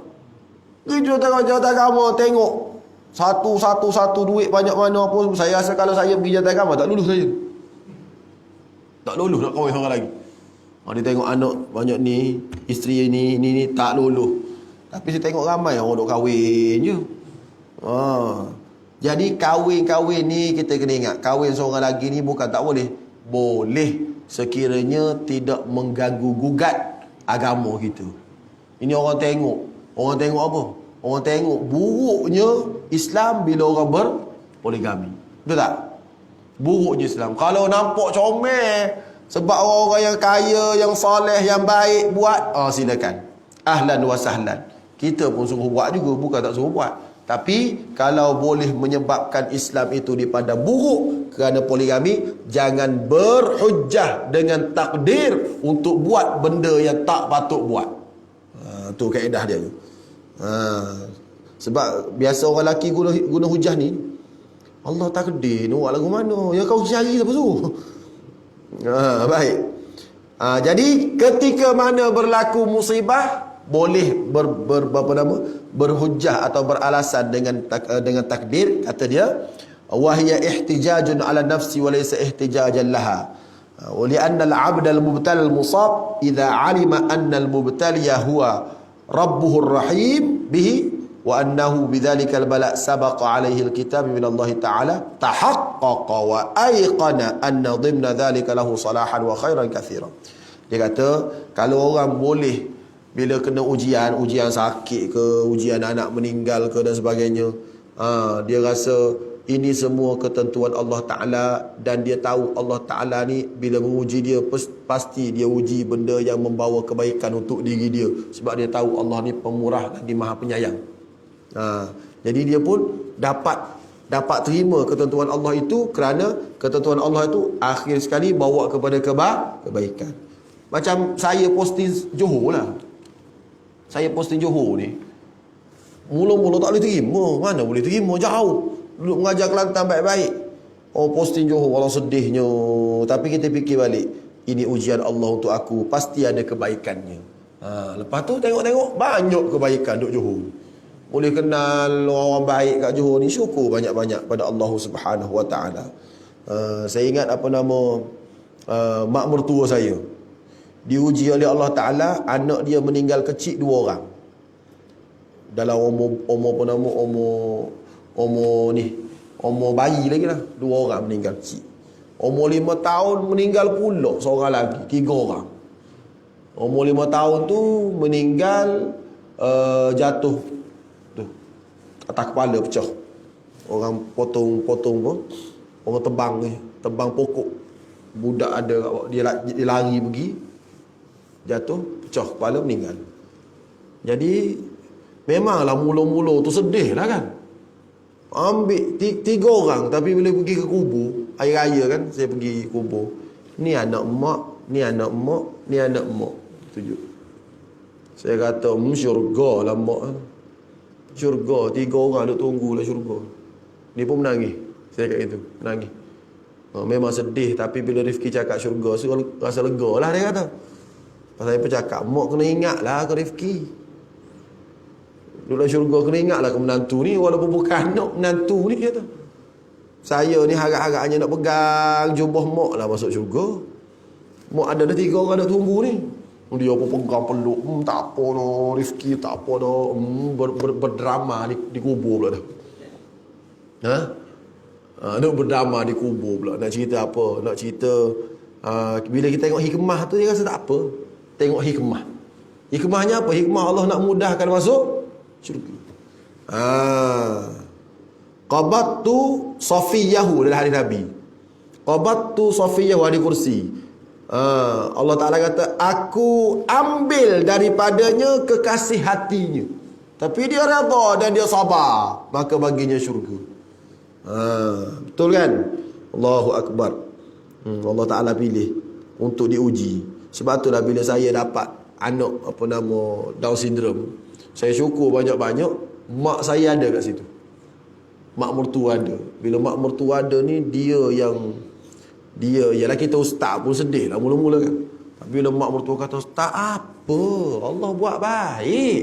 Pergi jabatan agama, tengok satu duit banyak mana apa. Saya rasa kalau saya pergi jabatan agama tak lulus saya. Tak lulus nak kahwin seorang lagi. Dia tengok anak banyak ni, isteri ni tak lulus. Tapi saya tengok ramai orang duk kahwin je. Jadi kahwin ni kita kena ingat, kahwin seorang lagi ni bukan tak boleh. Boleh sekiranya tidak mengganggu gugat agama kita. Ini orang tengok apa? Orang tengok buruknya Islam bila orang berpoligami. Betul tak? Buruknya Islam. Kalau nampak comel sebab orang-orang yang kaya, yang soleh, yang baik buat, silakan. Ahlan wa sahlan. Kita pun suruh buat juga, bukan tak suruh buat. Tapi kalau boleh menyebabkan Islam itu daripada buruk kerana poligami, jangan berhujjah dengan takdir untuk buat benda yang tak patut buat. Tu kaedah dia. Sebab biasa orang lelaki guna hujah ni, Allah takdir ni buat lagu mana, ya kau cari apa tu. Baik. Jadi ketika mana berlaku musibah, boleh berhujjah atau beralasan dengan takdir. Kata dia, wahya ihtijajun ala nafsi wa laysa ihtijajan laha. Wa li anna al-'abda al-mubtala al-musab idza 'alima anna al-mubtaliya huwa rabbuhu ar-rahim bihi wa annahu bidzalika al-bala' sabaqa 'alaihi al-kitab min Allah ta'ala tahaqqaqa wa ayqana anna dhimna dzalika lahu salahan wa khairan katsiran. Dia kata kalau orang boleh bila kena ujian sakit ke, ujian anak meninggal ke dan sebagainya, dia rasa ini semua ketentuan Allah Ta'ala, dan dia tahu Allah Ta'ala ni bila menguji dia pasti dia uji benda yang membawa kebaikan untuk diri dia, sebab dia tahu Allah ni pemurah lagi maha penyayang. Jadi dia pun dapat terima ketentuan Allah itu kerana ketentuan Allah itu akhir sekali bawa kepada kebaikan. Macam saya posting Johor lah. Saya posting Johor ni, mula-mula tak boleh terima. Mana boleh terima, jauh. Duduk mengajar Kelantan baik-baik, posting Johor, walau sedihnya. Tapi kita fikir balik, ini ujian Allah untuk aku, pasti ada kebaikannya. Lepas tu tengok-tengok banyak kebaikan duduk Johor. Boleh kenal orang baik kat Johor ni, syukur banyak-banyak pada Allah Subhanahu Wa Ta'ala. Saya ingat mak mertua saya diuji oleh Allah Ta'ala, anak dia meninggal kecil 2 orang. Dalam umur bayi lagi lah. 2 orang meninggal kecil. Umur 5 tahun meninggal pula seorang lagi, 3 orang. Umur 5 tahun tu meninggal jatuh tu, atas kepala pecah. Orang potong pun, orang tebang pokok. Budak ada, dia lari pergi, jatuh, pecah kepala, meninggal. Jadi memanglah mula-mula tu sedih lah kan. Ambil 3 orang, tapi bila pergi ke kubur, hari raya kan, saya pergi kubur. Ni anak mak, ni anak mak, ni anak mak. Tujuh. Saya kata, syurga lah mak. Syurga, 3 orang duk tunggulah syurga. Ni pun menangis. Saya kata itu, menangis. Memang sedih, tapi bila Rifki cakap syurga, rasa lega lah dia kata. Pasal saya bercakap, mak kena ingat lah ke Rifki. Duduk syurga kena ingat lah ke menantu ni, walaupun bukan anak menantu ni, kata. Saya ni harap-harapnya nak pegang jubah mak lah masuk syurga. Mak ada 3 orang nak tunggu ni. Dia pun pegang peluk, tak apa dah Rifki, tak apa dah, berdrama di kubur pula dah. Nak berdrama di kubur pula. Nak cerita apa? Nak cerita bila kita tengok hikmah tu, dia rasa tak apa. Tengok hikmah. Hikmahnya apa? Hikmah Allah nak mudahkan masuk syurga. Qabattu Safiyahu dalam hadis Nabi. Qabattu Safiyahu hadis kursi. Allah Ta'ala kata, aku ambil daripadanya kekasih hatinya, tapi dia redha dan dia sabar, maka baginya syurga. Betul kan? Allahu Akbar. Allah Ta'ala pilih untuk diuji. Sebab itulah bila saya dapat anak Down syndrome, saya syukur banyak-banyak mak saya ada kat situ. Mak mertua ada. Bila mak mertua ada ni, dia ialah kita ustaz pun sedih lah mula-mula kan. Tapi bila mak mertua kata, ustaz apa? Allah buat baik.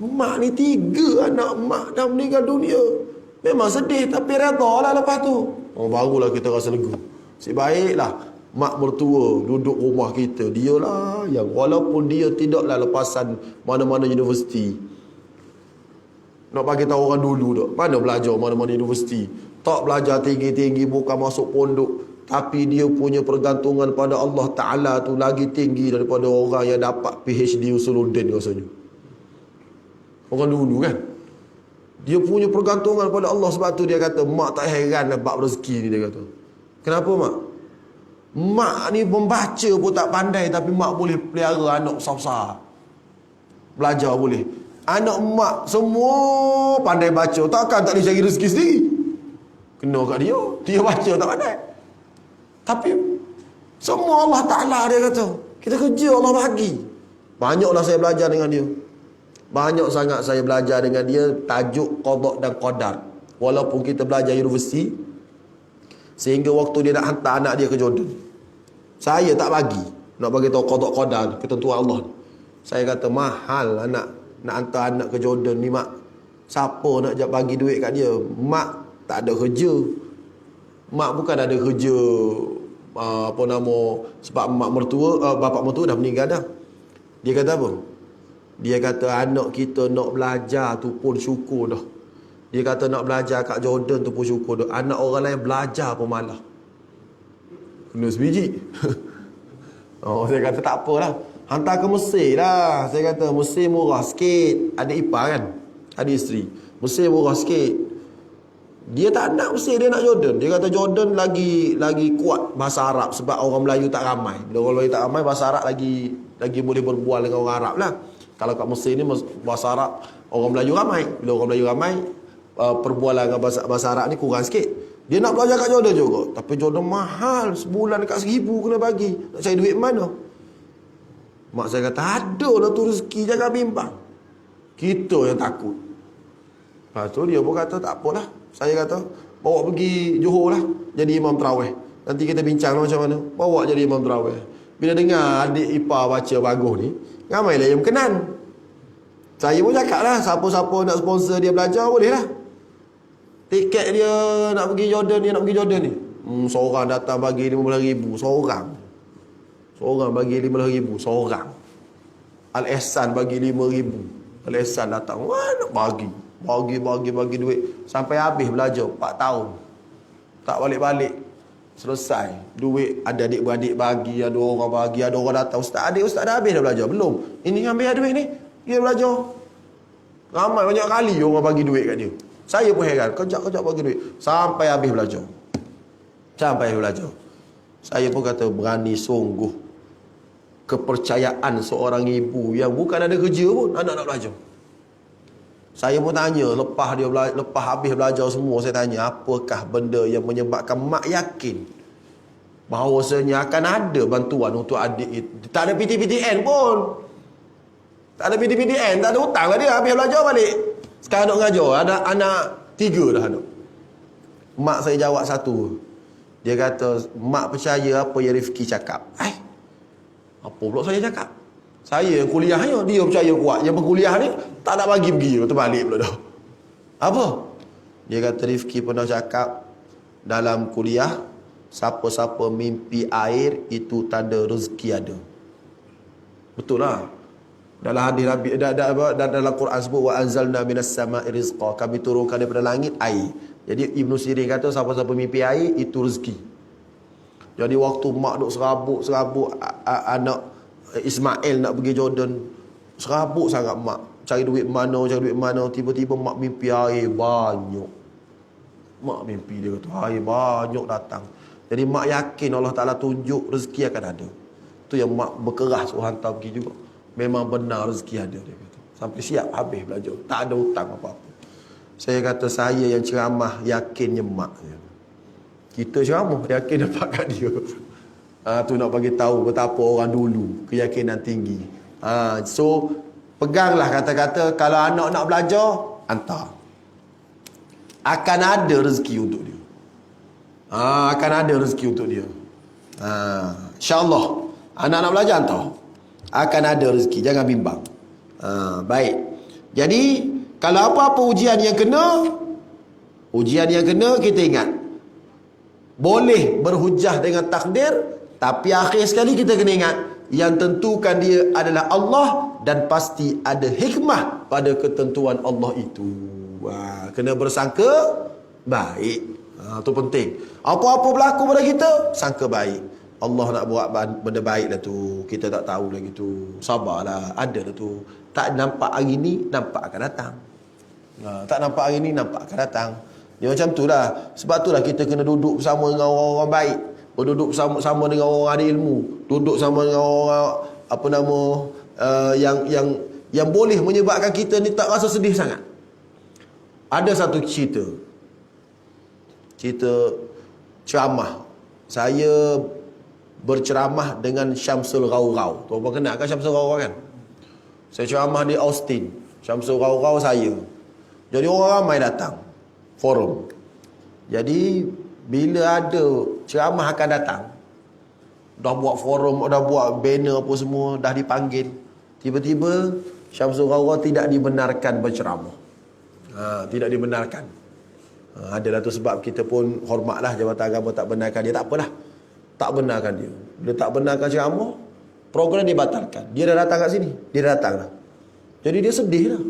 Mak ni 3 anak mak dah meninggal dunia. Memang sedih tapi redha lah lepas tu. Barulah kita rasa lega. Sebaiklah mak mertua duduk rumah kita. Dialah yang walaupun dia tidaklah lepasan mana-mana universiti. Nak bagi tahu orang dulu tak, mana belajar mana-mana universiti. Tak belajar tinggi-tinggi, bukan masuk pondok. Tapi dia punya pergantungan pada Allah Ta'ala tu lagi tinggi daripada orang yang dapat PhD Usuluddin rasanya. Orang dulu kan, dia punya pergantungan pada Allah. Sebab tu dia kata, mak tak heran bab rezeki ni, dia kata. Kenapa mak? Mak ni membaca pun tak pandai, tapi mak boleh pelihara anak besar-besar. Belajar boleh. Anak mak semua pandai baca, takkan tak boleh cari rezeki sendiri. Kena kat dia. Dia baca tak pandai, tapi semua Allah Ta'ala, dia kata. Kita kerja Allah bagi. Banyaklah saya belajar dengan dia. Banyak sangat saya belajar dengan dia tajuk qada dan qadar. Walaupun kita belajar universiti, sehingga waktu dia nak hantar anak dia ke Jordan, saya tak bagi. Nak bagi tahu qada qadar, ketentuan Allah. Saya kata mahal nak hantar anak ke Jordan ni mak. Siapa nak bagi duit kat dia? Mak tak ada kerja. Mak bukan ada kerja sebab mak mertua, bapak mertua dah meninggal dah. Dia kata apa? Dia kata anak kita nak belajar tu pun syukur dah. Dia kata nak belajar kat Jordan tu pun syukur dah. Anak orang lain belajar pun malah kena sebiji. Saya kata tak apalah, hantar ke Mesir lah. Saya kata Mesir murah sikit. Ada ipar kan, ada isteri. Mesir murah sikit. Dia tak nak Mesir, dia nak Jordan. Dia kata Jordan lagi kuat bahasa Arab, sebab orang Melayu tak ramai. Bila orang Melayu tak ramai, bahasa Arab lagi boleh berbual dengan orang Arab lah. Kalau kat Mesir ni bahasa Arab orang Melayu ramai. Bila orang Melayu ramai, perbualan dengan bahasa Arab ni kurang sikit. Dia nak belajar kat Jordan juga, tapi Jordan mahal. Sebulan dekat 1,000 kena bagi. Nak cari duit mana? Mak saya kata, ada lah tu rezeki, jangan bimbang. Kita yang takut. Lepas tu dia pun kata, tak apalah. Saya kata, bawa pergi Johor lah, jadi imam tarawih. Nanti kita bincang macam mana. Bawa jadi imam tarawih. Bila dengar adik ipar baca bagus ni, ramailah yang berkenan. Saya pun cakap lah, siapa-siapa nak sponsor dia belajar, boleh lah. Tiket dia nak pergi Jordan, dia nak pergi Jordan ni. Seorang datang bagi 15,000. Seorang bagi 15,000. Seorang. Al-Ihsan bagi 5,000. Al-Ihsan datang, wah nak bagi duit sampai habis belajar 4 tahun. Tak balik-balik. Selesai. Duit ada adik-beradik bagi, ada orang bagi, ada orang datang, ustaz dah habis dah belajar belum? Ini ambil duit ni, dia belajar. Ramai banyak kali orang bagi duit kat dia. Saya pun heran, kejap bagi duit sampai habis belajar. Saya pun kata, berani sungguh kepercayaan seorang ibu yang bukan ada kerja pun, anak nak belajar. Saya pun tanya, lepas habis belajar semua, saya tanya, apakah benda yang menyebabkan mak yakin bahawasanya akan ada bantuan untuk adik itu? Tak ada PTPTN pun. Tak ada PTPTN, tak ada hutang lah dia, habis belajar balik. Sekarang nak mengajar, ada anak 3 dah anak. Mak saya jawab satu. Dia kata, mak percaya apa yang Rifki cakap. Apa pula saya cakap? Saya yang kuliahnya, dia percaya kuat. Yang berkuliah ni tak nak bagi pergi, terbalik pula dah. Apa? Dia kata Rifki pernah cakap dalam kuliah, siapa-siapa mimpi air itu tanda rezeki ada. Betul lah. Dalam hadis Nabi, dalam Quran sebut, wa anzalna minas sama'i rizqa, kami turunkan daripada langit air. Jadi Ibnu Sirin kata siapa-siapa mimpi air itu rezeki. Jadi waktu mak duk serabut anak Ismail nak pergi Jordan, serabut sangat mak, cari duit mana, tiba-tiba mak mimpi air banyak. Mak mimpi dia kata, hai banyak datang. Jadi mak yakin Allah Ta'ala tunjuk rezeki akan ada. Tu yang mak berkerah suruh hantar pergi juga. Memang benar rezeki ada, dia kata. Sampai siap habis belajar. Tak ada hutang apa-apa. Saya kata, saya yang ceramah yakinnya mak. Kita ceramah yakin dapat kat dia. Tu nak bagi tahu betapa orang dulu keyakinan tinggi. So peganglah kata-kata, kalau anak nak belajar, hantar. Akan ada rezeki untuk dia. Akan ada rezeki untuk dia. InsyaAllah. Anak nak belajar, hantar. Akan ada rezeki. Jangan bimbang. Baik. Jadi kalau apa-apa ujian yang kena, kita ingat, boleh berhujah dengan takdir, tapi akhir sekali kita kena ingat, yang tentukan dia adalah Allah, dan pasti ada hikmah pada ketentuan Allah itu. Kena bersangka baik. Itu penting. Apa-apa berlaku pada kita, sangka baik. Allah nak buat benda baik dah tu, kita tak tahu lagi tu. Sabarlah, ada dah tu. Tak nampak hari ni, nampak akan datang. Tak nampak hari ni, nampak akan datang. Dia macam tu lah. Sebab tu lah kita kena duduk bersama dengan orang-orang baik, berduduk bersama dengan orang ada ilmu, duduk sama dengan orang yang boleh menyebabkan kita ni tak rasa sedih sangat. Ada satu cerita ceramah. Saya berceramah dengan Syamsul Ghawghaw. Tuan-tuan kenal kan Syamsul Ghawghaw kan? Saya ceramah di Austin. Syamsul Ghawghaw saya. Jadi orang ramai datang forum. Jadi bila ada ceramah akan datang, dah buat forum, dah buat banner apa semua, dah dipanggil, tiba-tiba Syamsul Ghawghaw tidak dibenarkan berceramah. Tidak dibenarkan. Adalah tu sebab kita pun hormatlah Jabatan Agama tak benarkan dia. Tak apalah, tak benarkan dia. Bila tak benarkan ceramah, program dibatalkan. Dia dah datang kat sini, dia dah datang dah. Jadi dia sedih lah.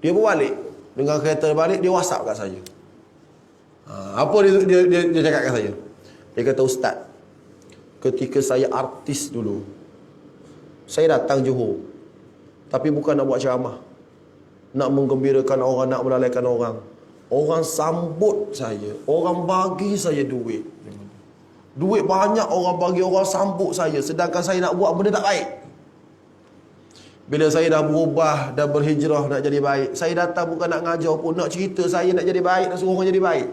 Dia berbalik, dengan kereta balik, dia WhatsApp kat saya. Apa dia cakap kat saya? Dia kata, Ustaz, ketika saya artis dulu, saya datang Johor, tapi bukan nak buat ceramah, nak menggembirakan orang, nak melalaikan orang. Orang sambut saya, orang bagi saya duit. Duit banyak orang bagi, orang sambut saya, sedangkan saya nak buat benda tak baik. Bila saya dah berubah, dah berhijrah nak jadi baik, saya datang bukan nak ngajar pun, nak cerita saya nak jadi baik, nak suruh orang jadi baik.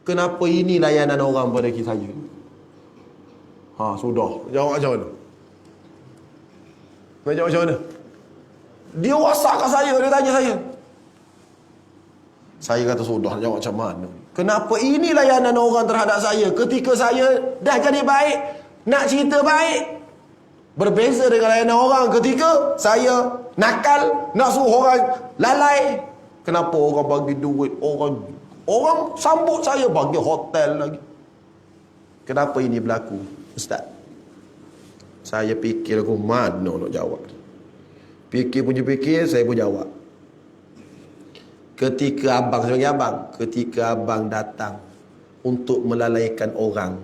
Kenapa ini layanan orang pada kita saya? Sudah. Jawab macam mana? Jawab macam mana? Dia WhatsApp kat saya, dia tanya saya. Saya kata sudah, jawab macam mana? Kenapa ini layanan orang terhadap saya ketika saya dah jadi baik, nak cerita baik? Berbeza dengan layanan orang ketika saya nakal, nak suruh orang lalai. Kenapa orang bagi duit, orang sambut saya, bagi hotel lagi? Kenapa ini berlaku, Ustaz? Saya fikir aku mana nak jawab. Fikir, saya pun jawab. Ketika abang datang untuk melalaikan orang,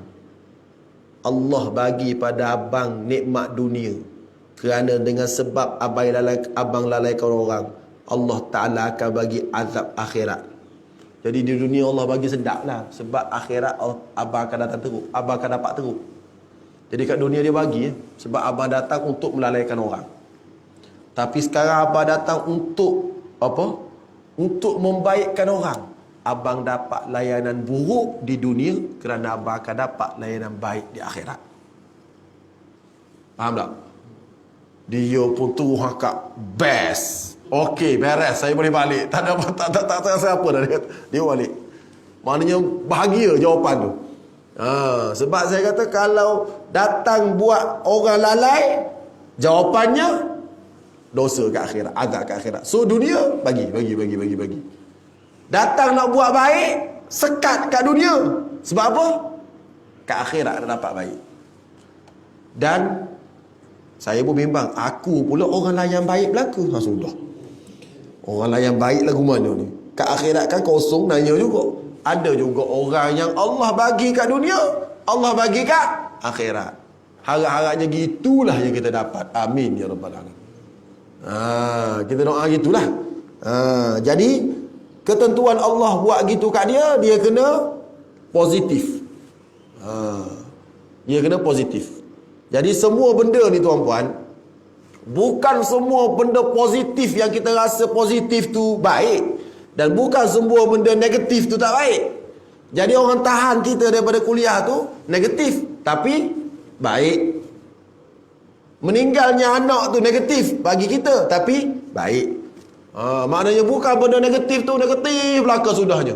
Allah bagi pada abang nikmat dunia, kerana dengan sebab abang lalaikan orang, Allah Ta'ala akan bagi azab akhirat. Jadi di dunia Allah bagi sedap lah, sebab akhirat abang akan datang teruk, abang akan dapat teruk. Jadi kat dunia dia bagi, sebab abang datang untuk melalaikan orang. Tapi sekarang abang datang untuk apa? Untuk membaikkan orang. Abang dapat layanan buruk di dunia, kerana abang akan dapat layanan baik di akhirat. Faham tak? Dia pun tu hakak best. Okey, beres, saya boleh balik. Tak rasa apa dah dia balik. Maknanya bahagia jawapan tu. Sebab saya kata kalau datang buat orang lalai, jawapannya dosa ke akhirat, azab ke akhirat. So dunia bagi. Datang nak buat baik, sekat kat dunia. Sebab apa? Kat akhirat nak dapat baik. Dan saya pun bimbang, aku pula orang layan baik berlaku. Sudah. Orang layan baik lagu mana ni? Kat akhirat kan kosong, nanya juga. Ada juga orang yang Allah bagi kat dunia, Allah bagi kat akhirat. Harap-harapnya gitulah yang kita dapat. Amin ya rabbal alamin. Kita doa gitulah. Jadi ketentuan Allah buat gitu kat dia, dia kena positif. Dia kena positif. Jadi semua benda ni tuan-puan, bukan semua benda positif yang kita rasa positif tu baik, dan bukan semua benda negatif tu tak baik. Jadi orang tahan kita daripada kuliah tu negatif, tapi baik. Meninggalnya anak tu negatif bagi kita, tapi baik. Maknanya bukan benda negatif tu negatif belaka sudahnya.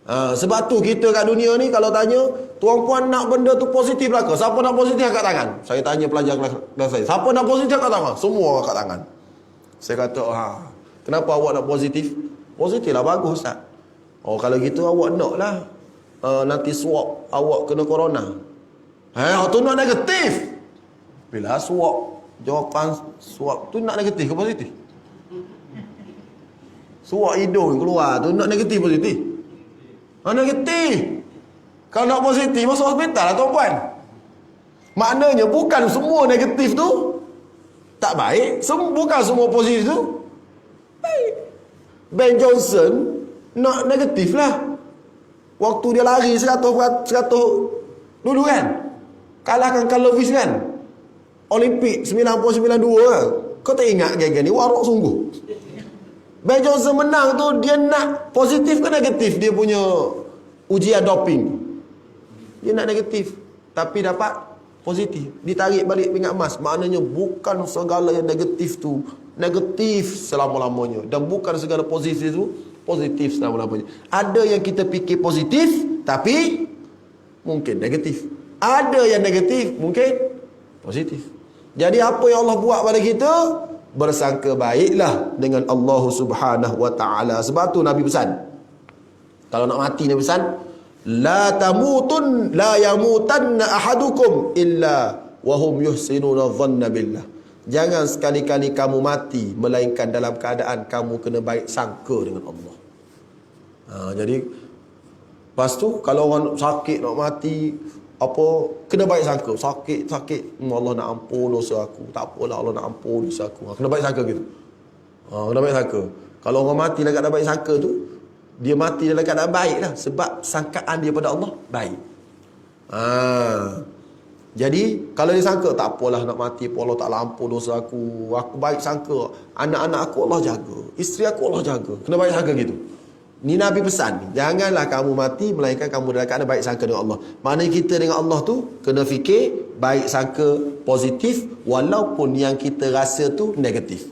Sebab tu kita kat dunia ni kalau tanya, tuan-puan nak benda tu positif belaka? Siapa nak positif angkat tangan? Saya tanya pelajar kelas saya, siapa nak positif angkat tangan? Semua angkat tangan. Saya kata, kenapa awak nak positif? Positif lah, bagus tak? Kalau gitu awak nak lah nanti swab awak kena corona. Tu nak negatif. Bila swab, jawapan swab tu nak negatif ke positif? Swab hidung keluar tu nak negatif positif? Negatif. Kalau nak positif masuk hospital lah tuan-puan. Maknanya bukan semua negatif tu tak baik, bukan semua positif tu baik. Ben Johnson nak negatif lah. Waktu dia lari 100 dulu kan, kalahkan Carl Lewis kan, Olimpik 1992 kan. Kau tak ingat geng-geng ni warok sungguh. Ben Johnson menang tu, dia nak positif ke negatif dia punya ujian doping? Dia nak negatif, tapi dapat positif, ditarik balik pingat emas. Maknanya bukan segala yang negatif tu negatif selama-lamanya, dan bukan segala positif tu positif selama-lamanya. Ada yang kita fikir positif tapi mungkin negatif, ada yang negatif mungkin positif. Jadi apa yang Allah buat pada kita, bersangka baiklah dengan Allah Subhanahu wa taala. Sebab tu Nabi pesan, kalau nak mati Nabi pesan, la yamutanna ahadukum illa wa hum yuhsinuna dhanna billah. Jangan sekali-kali kamu mati melainkan dalam keadaan kamu kena baik sangka dengan Allah. Jadi lepas tu kalau orang sakit nak mati, kena baik sangka. Sakit Allah nak ampun dosa aku, tak apalah Allah nak ampun dosa aku. Kena baik sangka gitu. Kena baik sangka. Kalau orang mati dalam keadaan baik sangka tu, dia mati dalam keadaan baik lah, sebab sangkaan dia pada Allah baik. Jadi kalau dia sangka tak apalah nak mati, Allah Ta'ala ampun dosa aku baik sangka, anak-anak aku Allah jaga, isteri aku Allah jaga, kena baik sangka gitu. Ni Nabi pesan ni, janganlah kamu mati melainkan kamu dalam keadaan baik sangka dengan Allah. Maknanya kita dengan Allah tu kena fikir baik sangka positif, walaupun yang kita rasa tu negatif.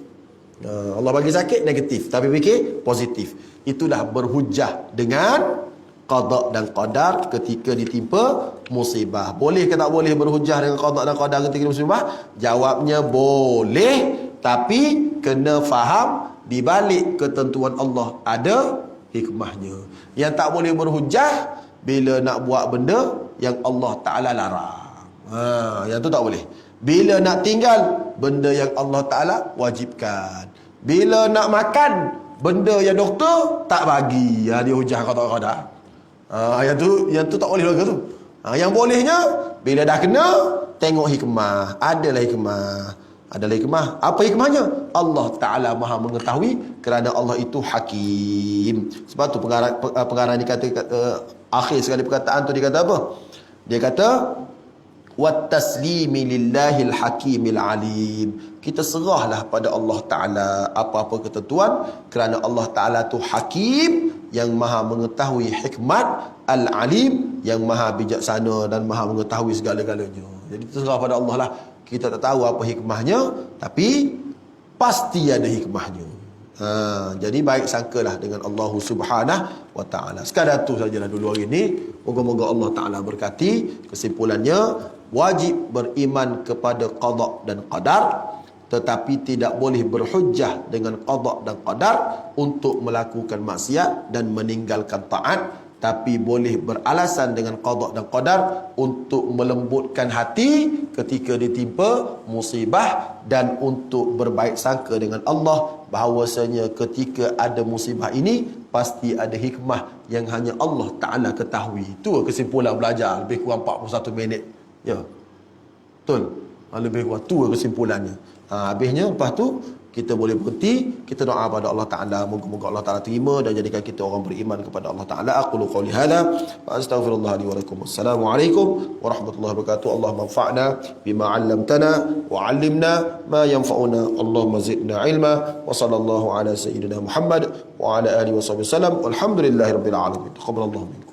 Allah bagi sakit negatif, tapi fikir positif. Itulah berhujah dengan qada dan qadar ketika ditimpa musibah. Boleh ke tak boleh berhujah dengan qada dan qadar ketika musibah? Jawabnya boleh, tapi kena faham di balik ketentuan Allah ada hikmahnya. Yang tak boleh berhujah bila nak buat benda yang Allah Ta'ala larang. Yang tu tak boleh. Bila nak tinggal benda yang Allah Ta'ala wajibkan. Bila nak makan benda yang doktor tak bagi, dia hujah qada. Yang tu tak boleh juga tu. Yang bolehnya bila dah kena, tengok hikmah. Adalah hikmah. Apa hikmahnya? Allah Ta'ala Maha mengetahui, kerana Allah itu hakim. Sebab tu pengarang ni kata akhir sekali perkataan tu dia kata apa? Dia kata wat taslimi lillahil hakimil alim. Kita serahlah pada Allah Ta'ala apa-apa ketentuan, kerana Allah Ta'ala tu hakim, yang maha mengetahui hikmat, al-alim, yang maha bijaksana dan maha mengetahui segala-galanya. Jadi terserah pada Allah lah. Kita tak tahu apa hikmahnya, tapi pasti ada hikmahnya. Jadi baik sangkalah dengan Allah Subhanahu wa Ta'ala. Sekadar tu sajalah dulu hari ni. Moga-moga Allah Ta'ala berkati. Kesimpulannya, wajib beriman kepada qada dan qadar, tetapi tidak boleh berhujjah dengan qada dan qadar untuk melakukan maksiat dan meninggalkan taat, tapi boleh beralasan dengan qada dan qadar untuk melembutkan hati ketika ditimpa musibah, dan untuk berbaik sangka dengan Allah bahawasanya ketika ada musibah ini pasti ada hikmah yang hanya Allah Ta'ala ketahui. Itu kesimpulan belajar lebih kurang 41 minit. Ya, betul. Lebih kurang tu kesimpulannya. Habisnya lepas tu kita boleh berhenti. Kita doa pada Allah Ta'ala, moga-moga Allah Ta'ala terima dan jadikan kita orang beriman kepada Allah Ta'ala. Aqulu qawli hadha wa astaghfirullah li wa lakum. Assalamualaikum warahmatullahi wabarakatuh. Allahumma anfa'na bima 'allamtana wa 'allimna ma yanfa'una. Allahumma zidna ilma. Wa sallallahu ala sayyidina Muhammad wa ala alihi wa sahbihi wasallam. Walhamdulillahirabbil alamin. Taqabbalallahu minkum.